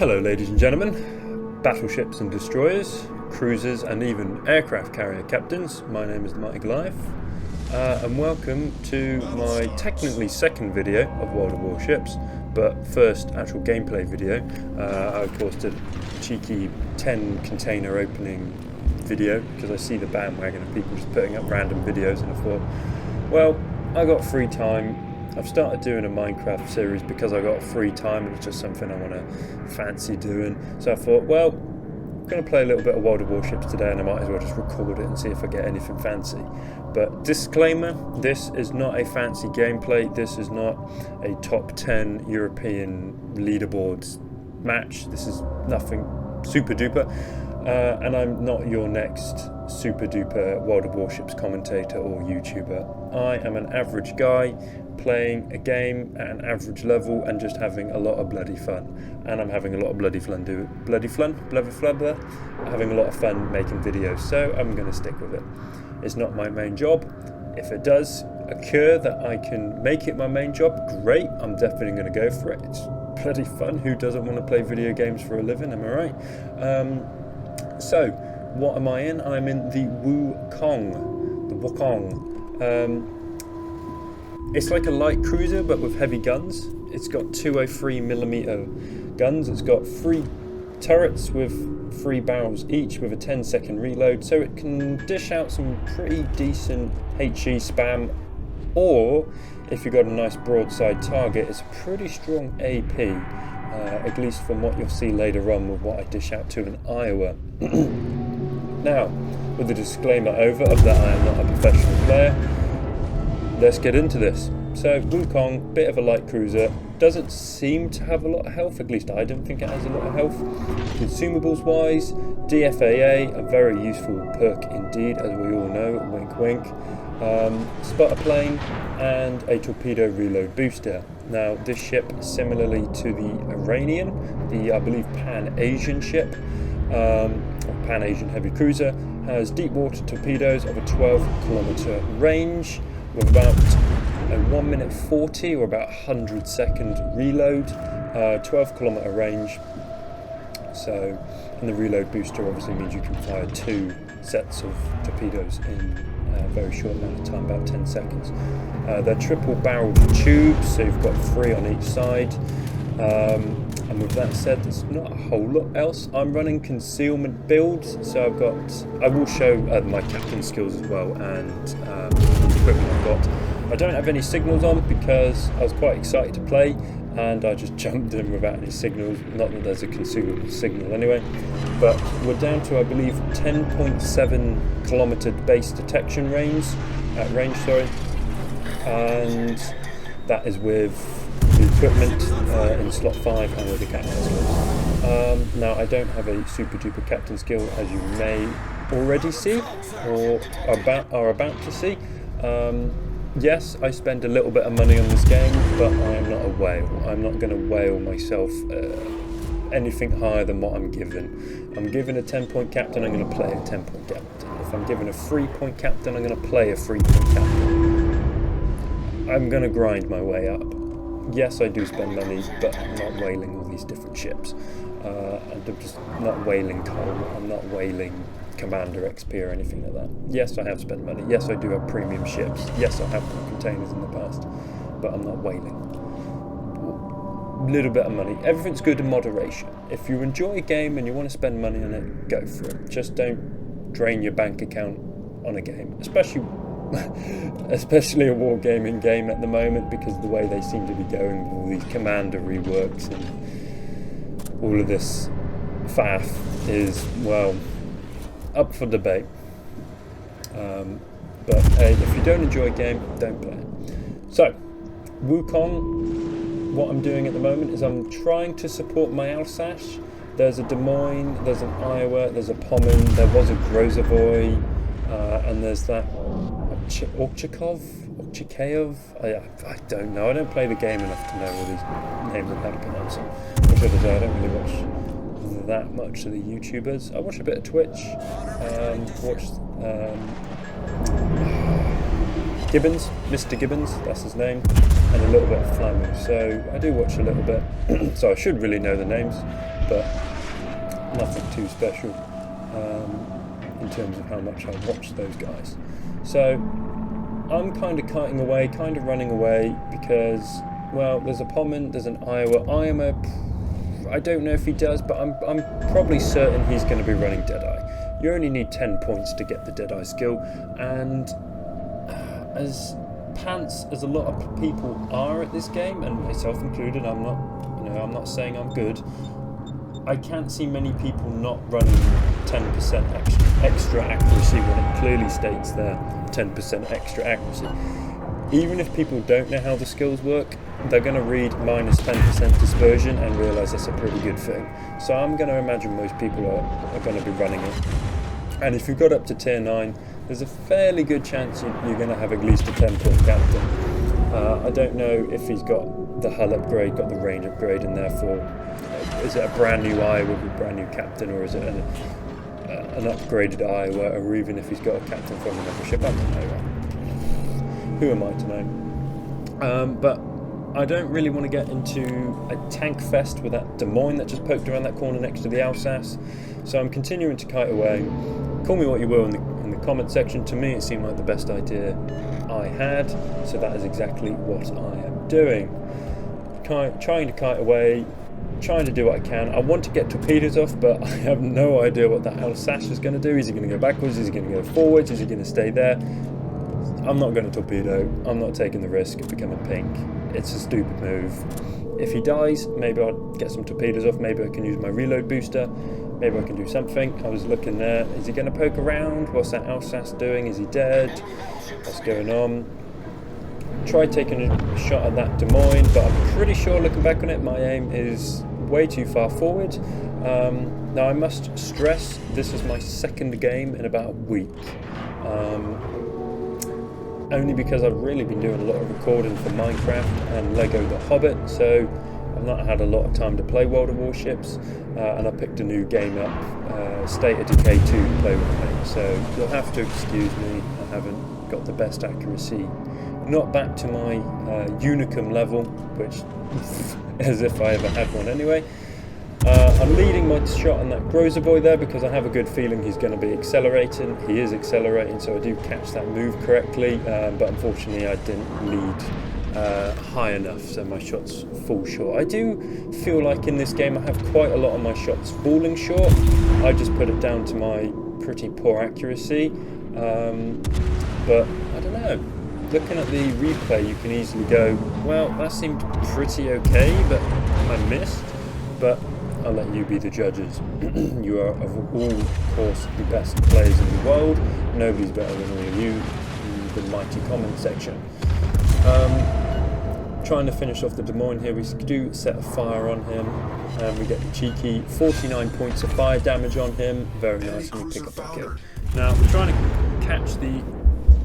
Hello ladies and gentlemen, battleships and destroyers, cruisers and even aircraft carrier captains. My name is The-Mighty-Goliath and welcome to my technically second video of World of Warships, but first actual gameplay video. I of course did a cheeky 10 container opening video because I see the bandwagon of people just putting up random videos, and I thought, well, I got free time. I've started doing a Minecraft series because I got free time and it's just something I want to fancy doing. So I thought, well, I'm going to play a little bit of World of Warships today and I might as well just record it and see if I get anything fancy. But disclaimer, this is not a fancy gameplay. This is not a top 10 European leaderboards match. This is nothing super duper. And I'm not your next super duper World of Warships commentator or YouTuber. I am an average guy playing a game at an average level and just having a lot of bloody fun. And I'm having a lot of having a lot of fun making videos, so I'm going to stick with it. It's not my main job. If it does occur that I can make it my main job, great, I'm definitely going to go for it. It's bloody fun. Who doesn't want to play video games for a living, am I right? So, what am I in? I'm in the Wukong. It's like a light cruiser but with heavy guns. It's got 203mm guns. It's got 3 turrets with 3 barrels each with a 10-second reload, so it can dish out some pretty decent HE spam, or if you've got a nice broadside target, it's a pretty strong AP, at least from what you'll see later on with what I dish out to in Iowa. Now, with the disclaimer over of that I am not a professional player, let's get into this. So Wukong, bit of a light cruiser, doesn't seem to have a lot of health, at least I don't think it has a lot of health. Consumables wise, DFAA, a very useful perk indeed, as we all know, wink wink. Spotter plane and a torpedo reload booster. Now this ship, similarly to the Iranian, the I believe Pan-Asian ship, Pan-Asian heavy cruiser, has deep water torpedoes of a 12-kilometer range with about a 1 minute 40 or about 100-second reload, 12-kilometer range. So, and the reload booster obviously means you can fire 2 sets of torpedoes in a very short amount of time, about 10 seconds. They're triple-barreled tubes, so you've got 3 on each side. And with that said, there's not a whole lot else. I'm running concealment builds, so I will show my captain skills as well and the equipment I've got. I don't have any signals on because I was quite excited to play and I just jumped in without any signals. Not that there's a consumable signal anyway, but we're down to, I believe, 10.7 kilometer base detection range, and that is with the equipment in slot 5 and with the captain skills. Now I don't have a super duper captain skill, as you may already see or are about to see. Yes, I spend a little bit of money on this game, but I am not a whale. I'm not going to whale myself anything higher than what I'm given. I'm given a 10-point captain, I'm going to play a 10-point captain. If I'm given a 3-point captain, I'm going to play a 3-point captain. I'm going to grind my way up. Yes, I do spend money, but I'm not whaling all these different ships. I'm just not whaling coal, I'm not whaling Commander XP or anything like that. Yes, I have spent money. Yes, I do have premium ships. Yes, I have put containers in the past, but I'm not whaling. Little bit of money. Everything's good in moderation. If you enjoy a game and you want to spend money on it, go for it. Just don't drain your bank account on a game, especially a wargaming game at the moment, because of the way they seem to be going with all these commander reworks and all of this faff is, well, up for debate. But hey, if you don't enjoy a game, don't play it. So, Wukong, what I'm doing at the moment is I'm trying to support my Alsace. There's a Des Moines, there's an Iowa, there's a Pommern, there was a Grozovoy, and there's that Orchikov? I don't know. I don't play the game enough to know all these names and how to pronounce them. Which others I don't really watch that much of the YouTubers. I watch a bit of Twitch, Gibbons, Mr. Gibbons, that's his name, and a little bit of Flamu. So I do watch a little bit, so I should really know the names. but nothing too special in terms of how much I watch those guys. So I'm kind of kiting away, kind of running away, because, well, there's a Pommern, there's an Iowa. I don't know if he does, but I'm probably certain he's going to be running Deadeye. You only need 10 points to get the Deadeye skill, and as pants as a lot of people are at this game, and myself included, I'm not saying I'm good. I can't see many people not running 10% extra accuracy when it clearly states there 10% extra accuracy. Even if people don't know how the skills work, they're going to read minus 10% dispersion and realise that's a pretty good thing. So I'm going to imagine most people are going to be running it. And if you've got up to tier 9, there's a fairly good chance you're going to have at least a 10-point captain. I don't know if he's got the hull upgrade, got the range upgrade, and therefore, is it a brand new Iowa with a brand new captain, or is it an upgraded Iowa, or even if he's got a captain from another ship? I don't know. Who am I to know? But I don't really want to get into a tank fest with that Des Moines that just poked around that corner next to the Alsace. So I'm continuing to kite away. Call me what you will in the comment section. To me, it seemed like the best idea I had, so that is exactly what I am doing. Trying to kite away, trying to do what I can. I want to get torpedoes off, but I have no idea what that Alsace is going to do. Is he going to go backwards? Is he going to go forwards? Is he going to stay there? I'm not going to torpedo. I'm not taking the risk of becoming pink. It's a stupid move. If he dies, maybe I'll get some torpedoes off. Maybe I can use my reload booster. Maybe I can do something. I was looking there. Is he going to poke around? What's that Alsace doing? Is he dead? What's going on? Tried taking a shot at that Des Moines, but I'm pretty sure, looking back on it, my aim is way too far forward. Now I must stress, this is my second game in about a week. Only because I've really been doing a lot of recording for Minecraft and Lego The Hobbit, so I've not had a lot of time to play World of Warships, and I picked a new game up, State of Decay 2, to play with me, so you'll have to excuse me. I haven't got the best accuracy, not back to my unicum level, which as if I ever had one anyway. I'm leading my shot on that Grozer boy there because I have a good feeling he's going to be accelerating. He is accelerating, so I do catch that move correctly, but unfortunately I didn't lead high enough, so my shots fall short. I do feel like in this game I have quite a lot of my shots falling short. I just put it down to my pretty poor accuracy, but I don't know. Looking at the replay, you can easily go, well, that seemed pretty okay, but I missed. But I'll let you be the judges. You are, of all, of course, the best players in the world. Nobody's better than all of you in the mighty comment section. Trying to finish off the Des Moines here. We do set a fire on him, and we get the cheeky 49 points of fire damage on him. Very nice, and we pick up that kill. Now, we're trying to catch the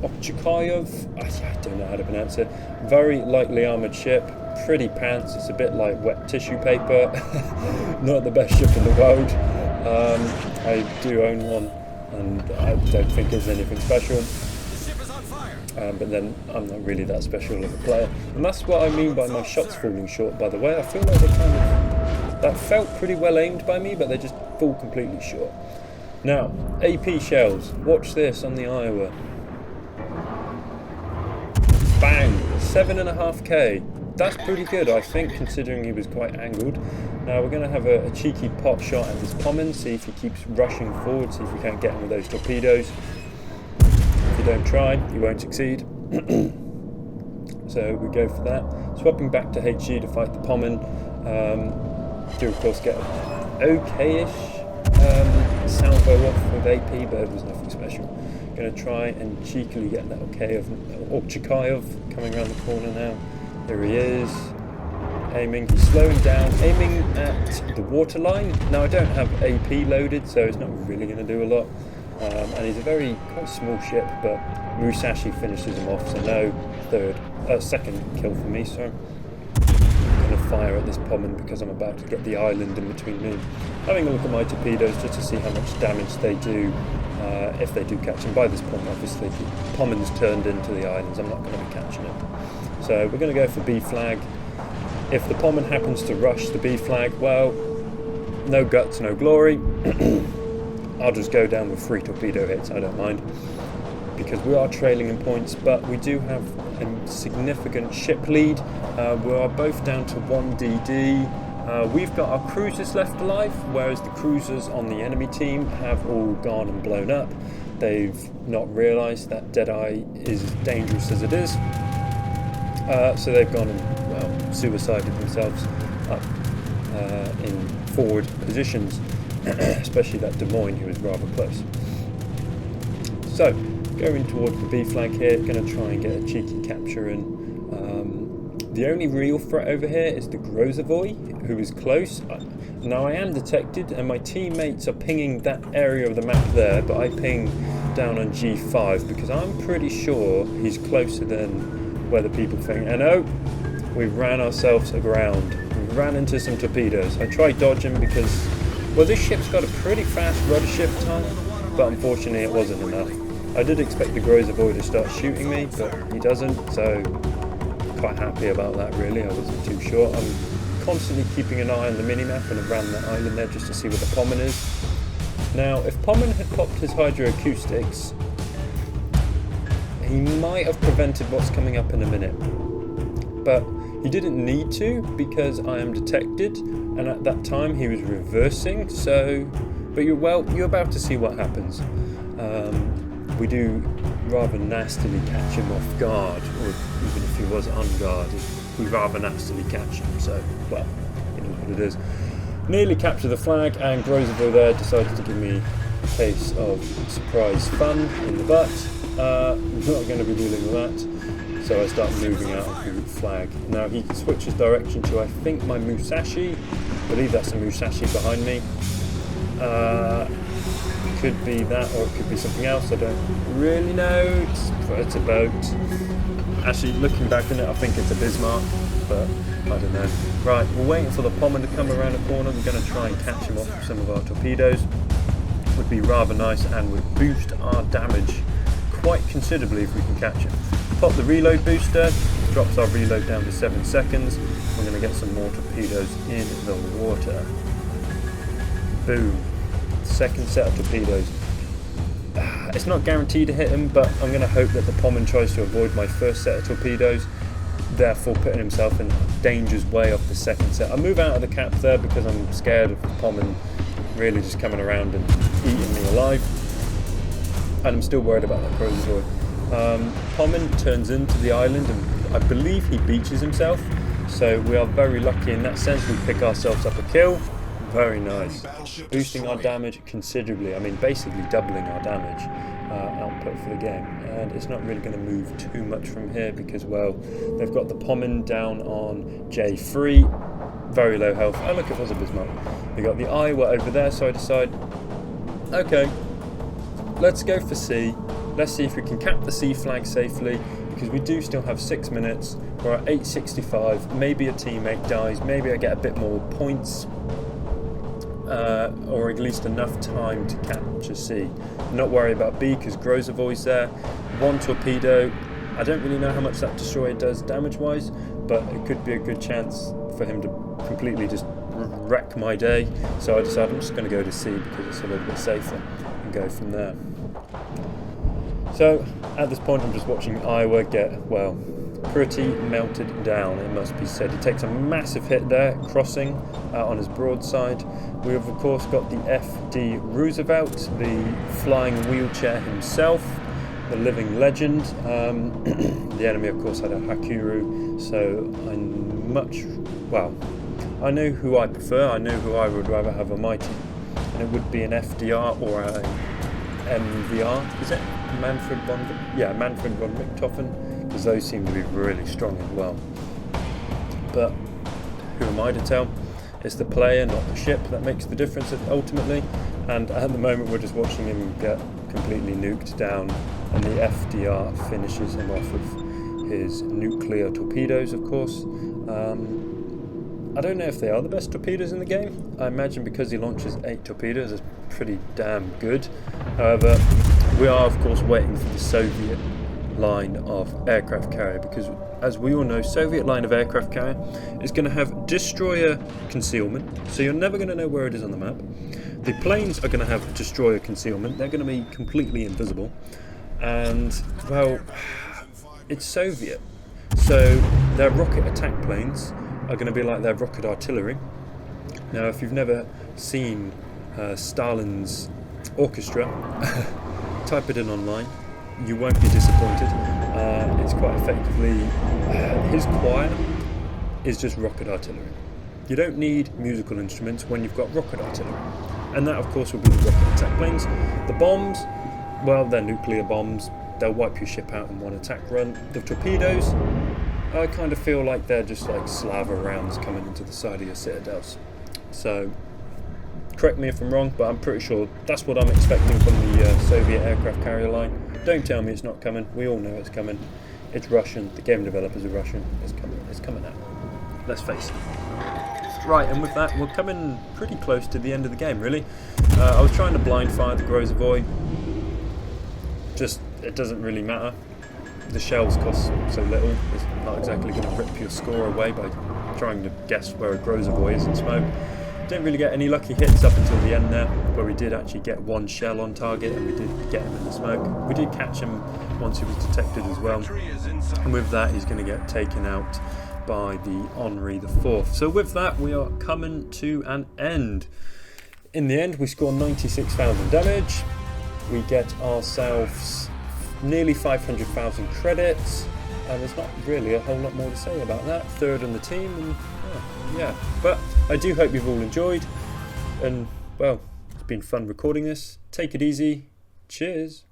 Ochikayov, I don't know how to pronounce it. Very lightly armoured ship, pretty pants. It's a bit like wet tissue paper. Not the best ship in the world. I do own one, and I don't think it's anything special. But then I'm not really that special of a player, and that's what I mean by my shots falling short. By the way, I feel like they that felt pretty well aimed by me, but they just fall completely short. Now, AP shells. Watch this on the Iowa. Bang! 7.5k. That's pretty good, I think, considering he was quite angled. Now we're going to have a cheeky pot shot at this Pommern, see if he keeps rushing forward, see if we can't get him with those torpedoes. If you don't try, you won't succeed. So we go for that. Swapping back to HG to fight the Pommern. Do of course get okay-ish salvo off with AP, but it was nothing special. Going to try and cheekily get that okay of Ochikayov coming around the corner now. There he is, aiming. He's slowing down, aiming at the waterline. Now I don't have AP loaded, so it's not really going to do a lot. And he's a very quite small ship, but Musashi finishes him off, so no second kill for me. So I'm going to fire at this Pommern because I'm about to get the island in between me. Having a look at my torpedoes just to see how much damage they do. If they do catch him. By this point, obviously, the Pommern's turned into the islands. I'm not going to be catching it. So we're going to go for B flag. If the Pommern happens to rush the B flag, well, no guts, no glory. I'll just go down with 3 torpedo hits, I don't mind, because we are trailing in points, but we do have a significant ship lead. We are both down to 1 DD. We've got our cruisers left alive, whereas the cruisers on the enemy team have all gone and blown up. They've not realised that Deadeye is as dangerous as it is, so they've gone and, well, suicided themselves up in forward positions, especially that Des Moines, who was rather close. So, going towards the B flag here, going to try and get a cheeky capture in. The only real threat over here is the Grozavoy, who is close. Now I am detected, and my teammates are pinging that area of the map there, but I ping down on G5 because I'm pretty sure he's closer than where the people think. And oh, we ran ourselves aground. We ran into some torpedoes. I tried dodging because, well, this ship's got a pretty fast rudder shift time, but unfortunately it wasn't enough. I did expect the Grozavoy to start shooting me, but he doesn't, so quite happy about that really. I wasn't too sure. I'm constantly keeping an eye on the minimap and around that island there just to see where the Pommern is. Now, if Pommern had popped his hydroacoustics, he might have prevented what's coming up in a minute. But he didn't need to because I am detected, and at that time he was reversing, so... But you're about to see what happens. We do rather nastily catch him off guard, or even if he was unguarded, we rather nastily catch him, so, well, it is what it is. Nearly captured the flag, and Grozavoy there decided to give me a case of surprise fun in the butt. Not going to be dealing with that, so I start moving out of the flag. Now he switches direction to, I think, my Musashi. I believe that's a Musashi behind me. Could be that, or it could be something else, I don't really know. It's a boat. Actually, looking back on it, I think it's a Bismarck, but I don't know. Right, we're waiting for the Pommern to come around the corner. We're going to try and catch him off with some of our torpedoes. Would be rather nice and would boost our damage quite considerably if we can catch him. Pop the reload booster, drops our reload down to 7 seconds. We're going to get some more torpedoes in the water. Boom. Second set of torpedoes. It's not guaranteed to hit him, but I'm going to hope that the Pommern tries to avoid my first set of torpedoes, therefore putting himself in danger's way off the second set. I move out of the cap there because I'm scared of the Pommern really just coming around and eating me alive, and I'm still worried about that Grozavoy. Pommern turns into the island and I believe he beaches himself, so we are very lucky in that sense. We pick ourselves up a kill. Very nice. Boosting our damage considerably. I mean, basically doubling our damage output for the game. And it's not really going to move too much from here because, well, they've got the Pommern down on J3. Very low health. Oh, look, it was a Bismarck. They got the Iowa over there, so I decide, okay, let's go for C. Let's see if we can cap the C flag safely, because we do still have 6 minutes. We're at 865. Maybe a teammate dies. Maybe I get a bit more points. Or at least enough time to capture C. Not worry about B because Grozavoy's there. 1 torpedo. I don't really know how much that destroyer does damage wise, but it could be a good chance for him to completely just wreck my day. So I decided I'm just going to go to C because it's a little bit safer and go from there. So at this point I'm just watching Iowa get, well, pretty melted down, it must be said. He takes a massive hit there, crossing on his broadside. We have of course got the FD Roosevelt, the flying wheelchair himself, the living legend. The enemy of course had a Hakuru, so I know who I prefer. I know who I would rather have a Mighty, and it would be an FDR or a MVR, is it? Manfred von Richthofen, because those seem to be really strong as well. But who am I to tell? It's the player, not the ship, that makes the difference ultimately. And at the moment we're just watching him get completely nuked down, and the FDR finishes him off with his nuclear torpedoes, of course. I don't know if they are the best torpedoes in the game. I imagine because he launches 8 torpedoes, it's pretty damn good. However, we are of course waiting for the Soviet line of aircraft carrier, because as we all know, Soviet line of aircraft carrier is going to have destroyer concealment, so you're never going to know where it is on the map. The planes are going to have destroyer concealment, they're going to be completely invisible, and well, it's Soviet, so their rocket attack planes are going to be like their rocket artillery. Now if you've never seen Stalin's orchestra, type it in online, you won't be disappointed. It's quite effectively, his choir is just rocket artillery. You don't need musical instruments when you've got rocket artillery. And that of course will be the rocket attack planes. The bombs, well, they're nuclear bombs, they'll wipe your ship out in one attack run. The torpedoes, I kind of feel like they're just like Slava rounds coming into the side of your citadels. So, correct me if I'm wrong, but I'm pretty sure that's what I'm expecting from the Soviet aircraft carrier line. Don't tell me it's not coming. We all know it's coming. It's Russian. The game developers are Russian. It's coming. It's coming out. Let's face it. Right, and with that, we're coming pretty close to the end of the game, really. I was trying to blind fire the Grozavoy. Just, it doesn't really matter. The shells cost so little. It's not exactly going to rip your score away by trying to guess where a Grozavoy is in smoke. Didn't really get any lucky hits up until the end there, where we did actually get one shell on target and we did get him in the smoke. We did catch him once he was detected as well, and with that he's going to get taken out by the Henri IV. So with that we are coming to an end. In the end we score 96,000 damage, we get ourselves nearly 500,000 credits, and there's not really a whole lot more to say about that. Third on the team, and yeah, but I do hope you've all enjoyed, and well, it's been fun recording this. Take it easy. Cheers.